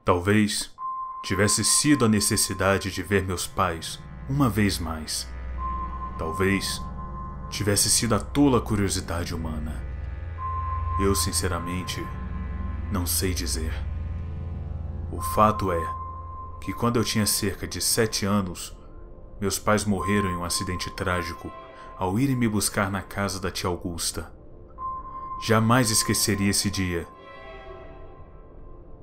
Talvez tivesse sido a necessidade de ver meus pais uma vez mais. Talvez tivesse sido a tola curiosidade humana. Eu, sinceramente, não sei dizer. O fato é que quando eu tinha cerca de 7 anos, meus pais morreram em um acidente trágico ao irem me buscar na casa da tia Augusta. Jamais esqueceria esse dia.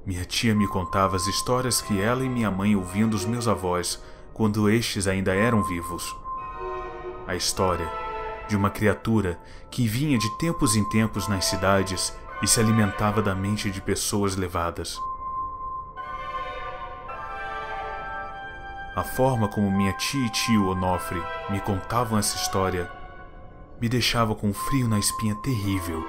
Minha tia me contava as histórias que ela e minha mãe ouviam dos meus avós quando estes ainda eram vivos. A história de uma criatura que vinha de tempos em tempos nas cidades e se alimentava da mente de pessoas levadas. A forma como minha tia e tio Onofre me contavam essa história me deixava com um frio na espinha terrível.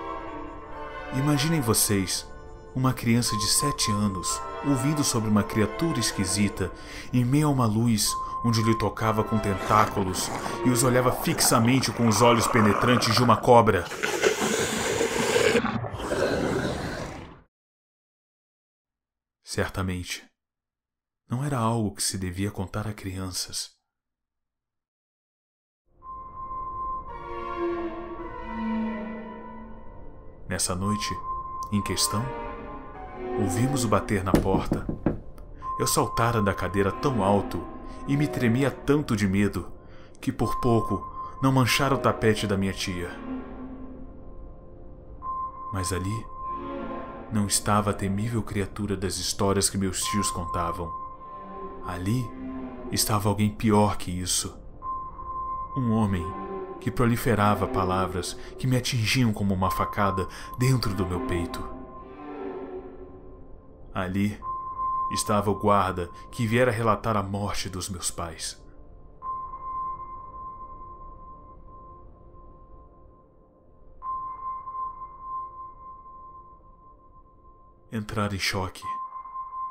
Imaginem vocês, uma criança de 7 anos, ouvindo sobre uma criatura esquisita em meio a uma luz onde lhe tocava com tentáculos e os olhava fixamente com os olhos penetrantes de uma cobra. Certamente, não era algo que se devia contar a crianças. Nessa noite, em questão, ouvimos o bater na porta. Eu saltara da cadeira tão alto e me tremia tanto de medo que por pouco não manchara o tapete da minha tia. Mas ali não estava a temível criatura das histórias que meus tios contavam. Ali estava alguém pior que isso. Um homem que proliferava palavras que me atingiam como uma facada dentro do meu peito. Ali estava o guarda que viera relatar a morte dos meus pais. Entrar em choque,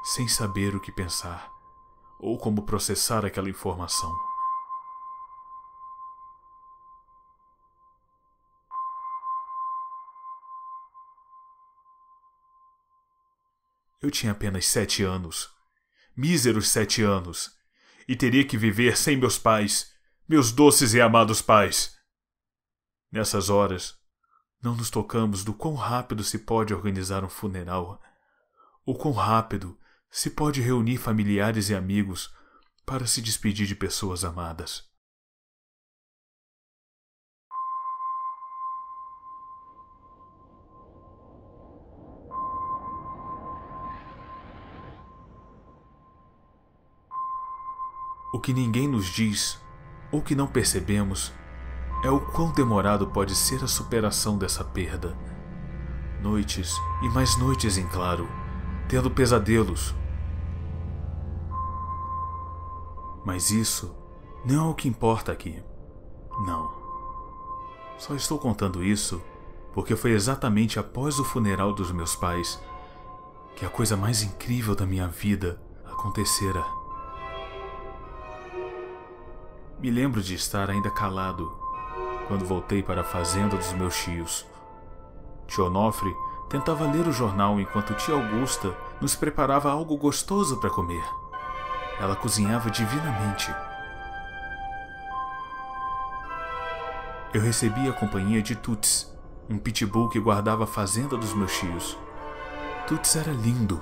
sem saber o que pensar ou como processar aquela informação. Eu tinha apenas 7 anos, míseros 7 anos, e teria que viver sem meus pais, meus doces e amados pais. Nessas horas, não nos tocamos do quão rápido se pode organizar um funeral, ou quão rápido se pode reunir familiares e amigos para se despedir de pessoas amadas. O que ninguém nos diz, ou que não percebemos, é o quão demorado pode ser a superação dessa perda. Noites e mais noites em claro, tendo pesadelos. Mas isso não é o que importa aqui. Não. Só estou contando isso porque foi exatamente após o funeral dos meus pais que a coisa mais incrível da minha vida acontecera. Me lembro de estar ainda calado quando voltei para a fazenda dos meus tios. Tio Onofre tentava ler o jornal enquanto tia Augusta nos preparava algo gostoso para comer. Ela cozinhava divinamente. Eu recebi a companhia de Tuts, um pitbull que guardava a fazenda dos meus tios. Tuts era lindo.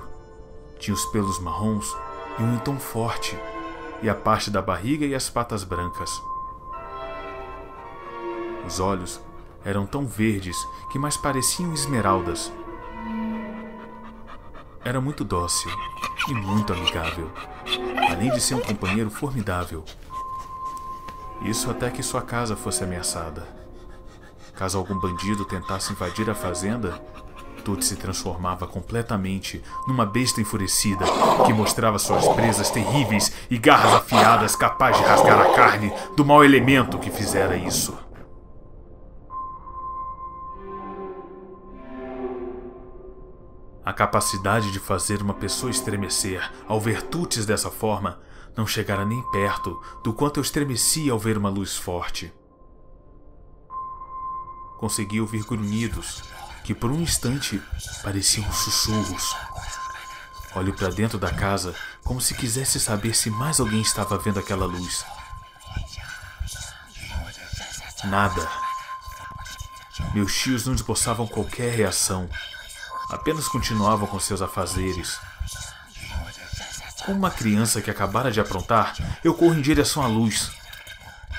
Tinha os pelos marrons e um tom forte, e a parte da barriga e as patas brancas. Os olhos eram tão verdes que mais pareciam esmeraldas. Era muito dócil e muito amigável, além de ser um companheiro formidável. Isso até que sua casa fosse ameaçada. Caso algum bandido tentasse invadir a fazenda, Tuts se transformava completamente numa besta enfurecida que mostrava suas presas terríveis e garras afiadas capazes de rasgar a carne do mau elemento que fizera isso. A capacidade de fazer uma pessoa estremecer ao ver Tuts dessa forma não chegara nem perto do quanto eu estremecia ao ver uma luz forte. Consegui ouvir grunhidos que por um instante pareciam sussurros. Olho para dentro da casa como se quisesse saber se mais alguém estava vendo aquela luz. Nada. Meus tios não esboçavam qualquer reação. Apenas continuavam com seus afazeres. Como uma criança que acabara de aprontar, eu corro em direção à luz.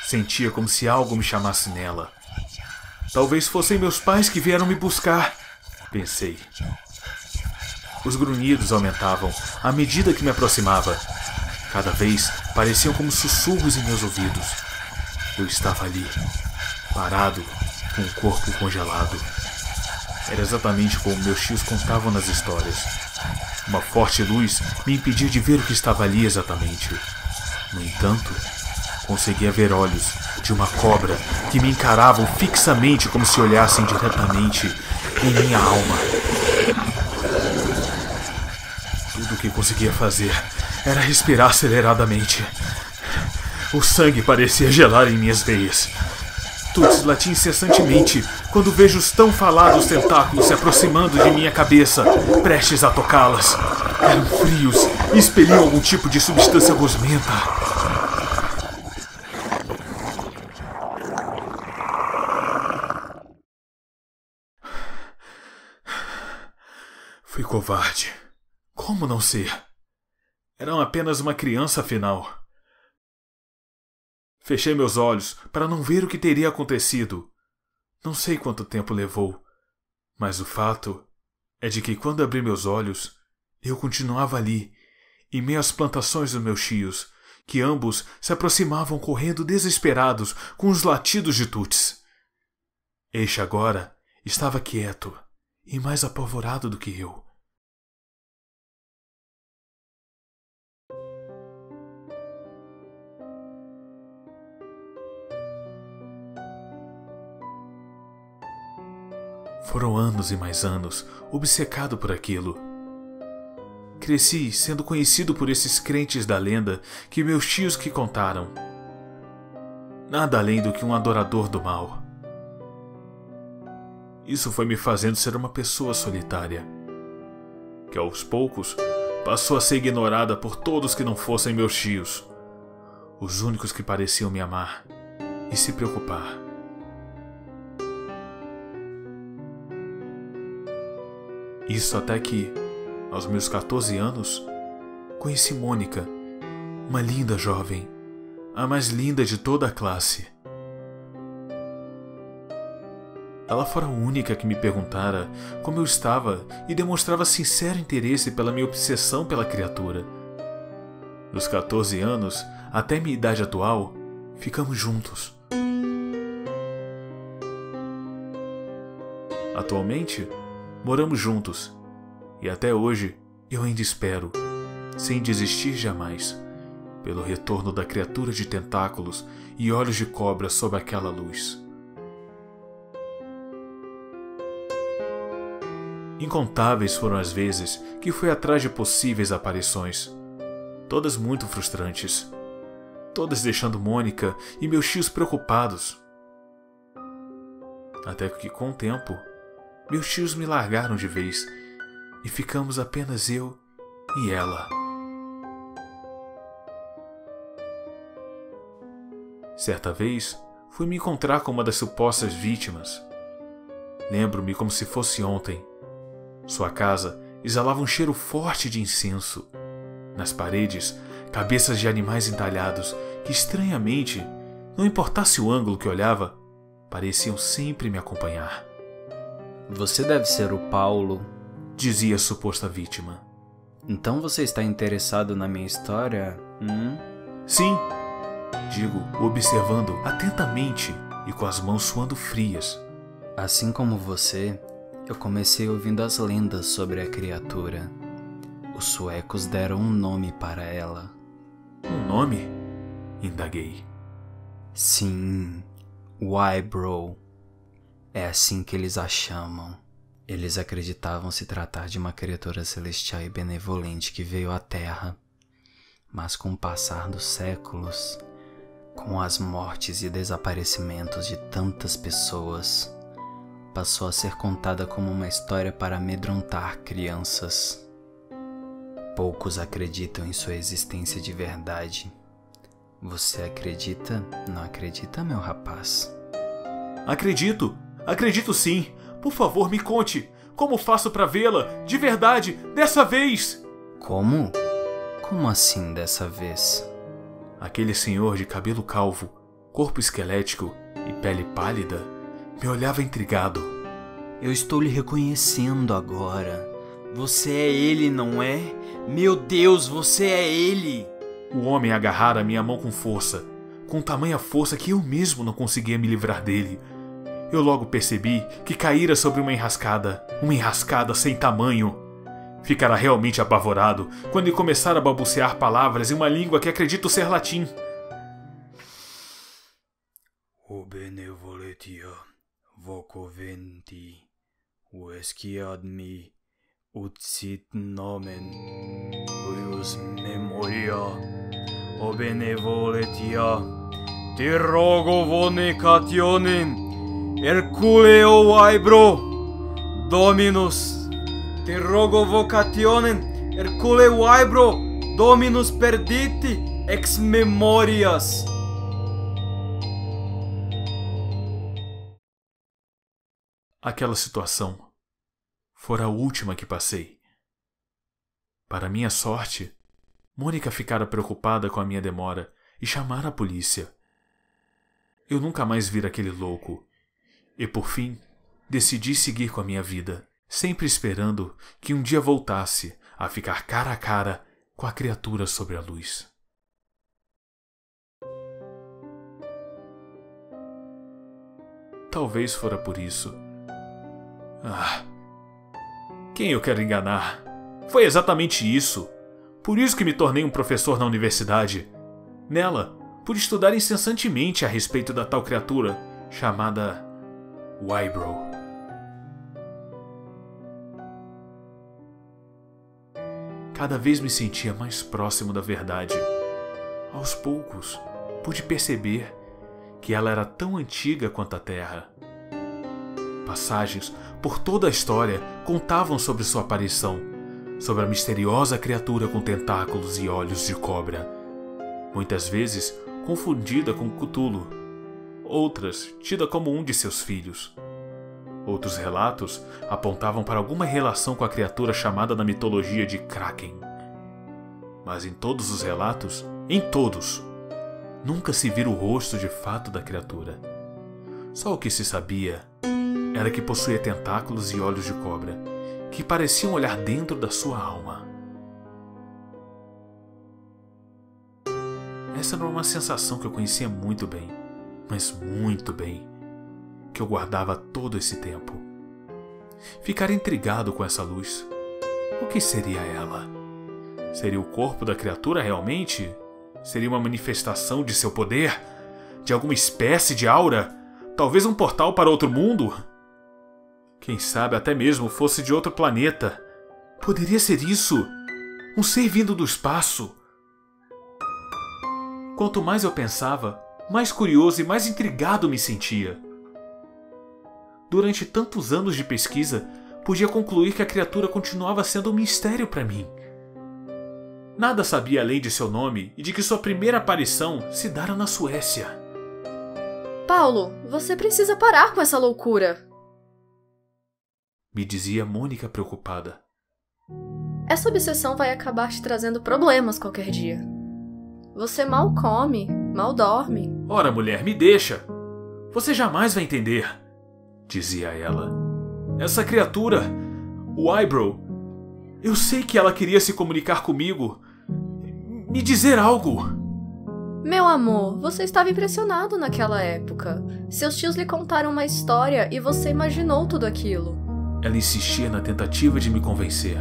Sentia como se algo me chamasse nela. Talvez fossem meus pais que vieram me buscar, pensei. Os grunhidos aumentavam à medida que me aproximava. Cada vez pareciam como sussurros em meus ouvidos. Eu estava ali, parado, com o corpo congelado. Era exatamente como meus tios contavam nas histórias. Uma forte luz me impedia de ver o que estava ali exatamente. No entanto, conseguia ver olhos de uma cobra que me encaravam fixamente como se olhassem diretamente em minha alma. Tudo o que conseguia fazer era respirar aceleradamente. O sangue parecia gelar em minhas veias. Tuts latia incessantemente quando vejo os tão falados tentáculos se aproximando de minha cabeça, prestes a tocá-las. Eram frios e expeliam algum tipo de substância gosmenta. Fui covarde. Como não ser? Era apenas uma criança, afinal. Fechei meus olhos para não ver o que teria acontecido. Não sei quanto tempo levou, mas o fato é de que quando abri meus olhos, eu continuava ali, em meio às plantações dos meus tios, que ambos se aproximavam correndo desesperados com os latidos de Tuts. Este agora estava quieto e mais apavorado do que eu. Foram anos e mais anos obcecado por aquilo. Cresci sendo conhecido por esses crentes da lenda que meus tios que contaram. Nada além do que um adorador do mal. Isso foi me fazendo ser uma pessoa solitária, que aos poucos passou a ser ignorada por todos que não fossem meus tios, os únicos que pareciam me amar e se preocupar. Isso até que, aos meus 14 anos, conheci Mônica, uma linda jovem, a mais linda de toda a classe. Ela fora a única que me perguntara como eu estava e demonstrava sincero interesse pela minha obsessão pela criatura. Dos 14 anos até minha idade atual, ficamos juntos. Atualmente, moramos juntos, e até hoje eu ainda espero, sem desistir jamais, pelo retorno da criatura de tentáculos e olhos de cobra sob aquela luz. Incontáveis foram as vezes que fui atrás de possíveis aparições, todas muito frustrantes, todas deixando Mônica e meus tios preocupados. Até que, com o tempo, meus tios me largaram de vez e ficamos apenas eu e ela. Certa vez, fui me encontrar com uma das supostas vítimas. Lembro-me como se fosse ontem. Sua casa exalava um cheiro forte de incenso. Nas paredes, cabeças de animais entalhados que, estranhamente, não importasse o ângulo que olhava, pareciam sempre me acompanhar. Você deve ser o Paulo, dizia a suposta vítima. Então você está interessado na minha história? Sim, digo, observando atentamente e com as mãos suando frias. Assim como você, eu comecei ouvindo as lendas sobre a criatura. Os suecos deram um nome para ela. Um nome? Indaguei. Sim, Wybrow. É assim que eles a chamam. Eles acreditavam se tratar de uma criatura celestial e benevolente que veio à Terra. Mas com o passar dos séculos, com as mortes e desaparecimentos de tantas pessoas, passou a ser contada como uma história para amedrontar crianças. Poucos acreditam em sua existência de verdade. Você acredita? Não acredita, meu rapaz? Acredito. Acredito sim. Por favor, me conte. Como faço pra vê-la? De verdade, dessa vez! Como? Como assim dessa vez? Aquele senhor de cabelo calvo, corpo esquelético e pele pálida me olhava intrigado. Eu estou lhe reconhecendo agora. Você é ele, não é? Meu Deus, você é ele! O homem agarrara minha mão com força, com tamanha força que eu mesmo não conseguia me livrar dele. Eu logo percebi que caíra sobre uma enrascada sem tamanho. Ficara realmente apavorado quando ele começara a balbuciar palavras em uma língua que acredito ser latim. O benevoletia vocoventi, o esquiadmi, ut sit nomen, uius memoria, o benevoletia, te rogo vonecationem, Herculeo Aibro, Dominus, te rogo vocationem, Herculeo Aibro, Dominus perdite ex memorias. Aquela situação fora a última que passei. Para minha sorte, Mônica ficara preocupada com a minha demora e chamara a polícia. Eu nunca mais vira aquele louco. E, por fim, decidi seguir com a minha vida, sempre esperando que um dia voltasse a ficar cara a cara com a criatura sobre a luz. Talvez fora por isso. Quem eu quero enganar? Foi exatamente isso. Por isso que me tornei um professor na universidade. Nela, pude estudar incessantemente a respeito da tal criatura chamada Wybrow. Cada vez me sentia mais próximo da verdade. Aos poucos, pude perceber que ela era tão antiga quanto a Terra. Passagens por toda a história contavam sobre sua aparição, sobre a misteriosa criatura com tentáculos e olhos de cobra, muitas vezes confundida com Cthulhu, outras tida como um de seus filhos. Outros relatos apontavam para alguma relação com a criatura chamada na mitologia de Kraken. Mas em todos os relatos, nunca se vira o rosto de fato da criatura. Só o que se sabia era que possuía tentáculos e olhos de cobra, que pareciam olhar dentro da sua alma. Essa não era uma sensação que eu conhecia muito bem, mas muito bem, que eu guardava todo esse tempo. Ficara intrigado com essa luz. O que seria ela? Seria o corpo da criatura realmente? Seria uma manifestação de seu poder? De alguma espécie de aura? Talvez um portal para outro mundo? Quem sabe até mesmo fosse de outro planeta. Poderia ser isso? Um ser vindo do espaço? Quanto mais eu pensava, mais curioso e mais intrigado me sentia. Durante tantos anos de pesquisa, podia concluir que a criatura continuava sendo um mistério para mim. Nada sabia além de seu nome e de que sua primeira aparição se dara na Suécia. Paulo, você precisa parar com essa loucura, me dizia Mônica preocupada. Essa obsessão vai acabar te trazendo problemas qualquer dia. Você mal come, mal dorme. Ora, mulher, me deixa. Você jamais vai entender, dizia ela. Essa criatura, o Wybrow, eu sei que ela queria se comunicar comigo, me dizer algo. Meu amor, você estava impressionado naquela época. Seus tios lhe contaram uma história e você imaginou tudo aquilo. Ela insistia na tentativa de me convencer.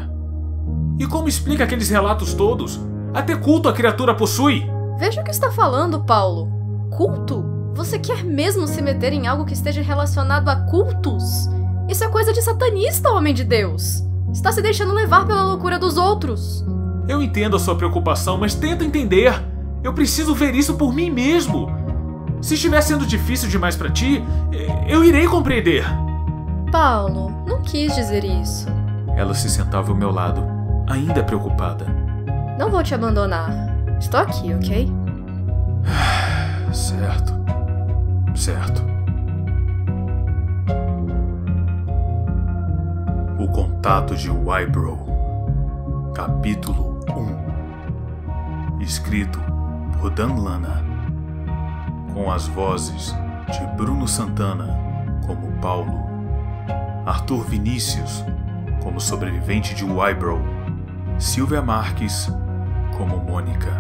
E como explica aqueles relatos todos? Até culto a criatura possui. Veja o que está falando, Paulo. Culto? Você quer mesmo se meter em algo que esteja relacionado a cultos? Isso é coisa de satanista, homem de Deus. Está se deixando levar pela loucura dos outros. Eu entendo a sua preocupação, mas tenta entender. Eu preciso ver isso por mim mesmo. Se estiver sendo difícil demais para ti, eu irei compreender. Paulo, não quis dizer isso. Ela se sentava ao meu lado, ainda preocupada. Não vou te abandonar. Estou aqui, ok? Certo. Certo. O Contato de Whybrow. Capítulo 1. Escrito por Dan Lana. Com as vozes de Bruno Santana como Paulo, Arthur Vinícius como sobrevivente de Whybrow, Silvia Marques como Mônica.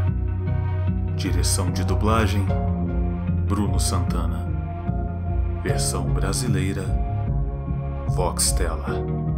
Direção de dublagem: Bruno Santana. Versão brasileira: Voxtela.